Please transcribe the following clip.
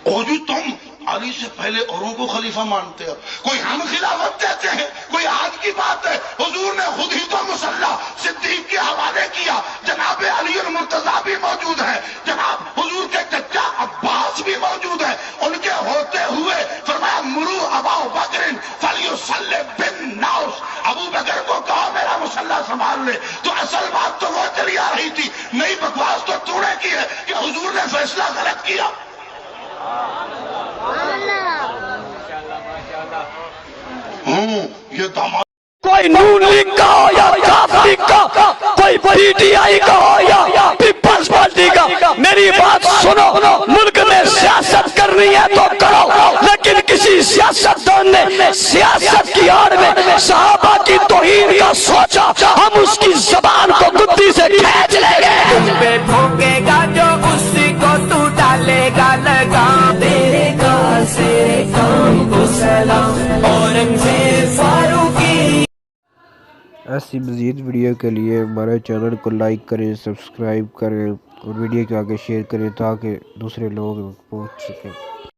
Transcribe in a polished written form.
او جو تم علی سے پہلے اوروں کو خلیفہ مانتے ہو، کوئی ہم خلافت دیتے ہیں، کوئی آج کی بات ہے، حضور نے خود ہی تو مصلح صدیق کے حوالے کیا، جناب علی المرتضیٰ بھی موجود ہیں، جناب حضور کے چچا عباس بھی موجود ہیں، ان کے ہوتے ہوئے فرمایا مرو ابا بکر فلیصلی بالناس، ابو بکر کو کہا میرا مصلح سنبھال لے۔ تو اصل بات تو وہ چلی آ رہی تھی، نئی بکواس تو تو نے کی ہے کہ حضور نے فیصلہ غلط کیا۔ یہ داماد کوئی نون لیگ کا ہو یا کاف لیگ کا، کوئی پی ٹی آئی کا ہو یا پیپلز پارٹی کا، میری بات سنو، ملک میں سیاست کرنی ہے تو کرو، لیکن کسی سیاستدان نے سیاست کی آڑ میں صحابہ کی توہین کا سوچا، ہم اس کی زبان کو گدی سے کھینچ لیں گے۔ تم پہ بھونکے گا جو اسی کو تو ڈالے گا لگام، تیرے کار سے کام کو سلام، اورنگزیب فاروقی۔ ایسی مزید ویڈیو کے لیے ہمارے چینل کو لائک کریں، سبسکرائب کریں اور ویڈیو کے آگے شیئر کریں تاکہ دوسرے لوگ پہنچ سکیں۔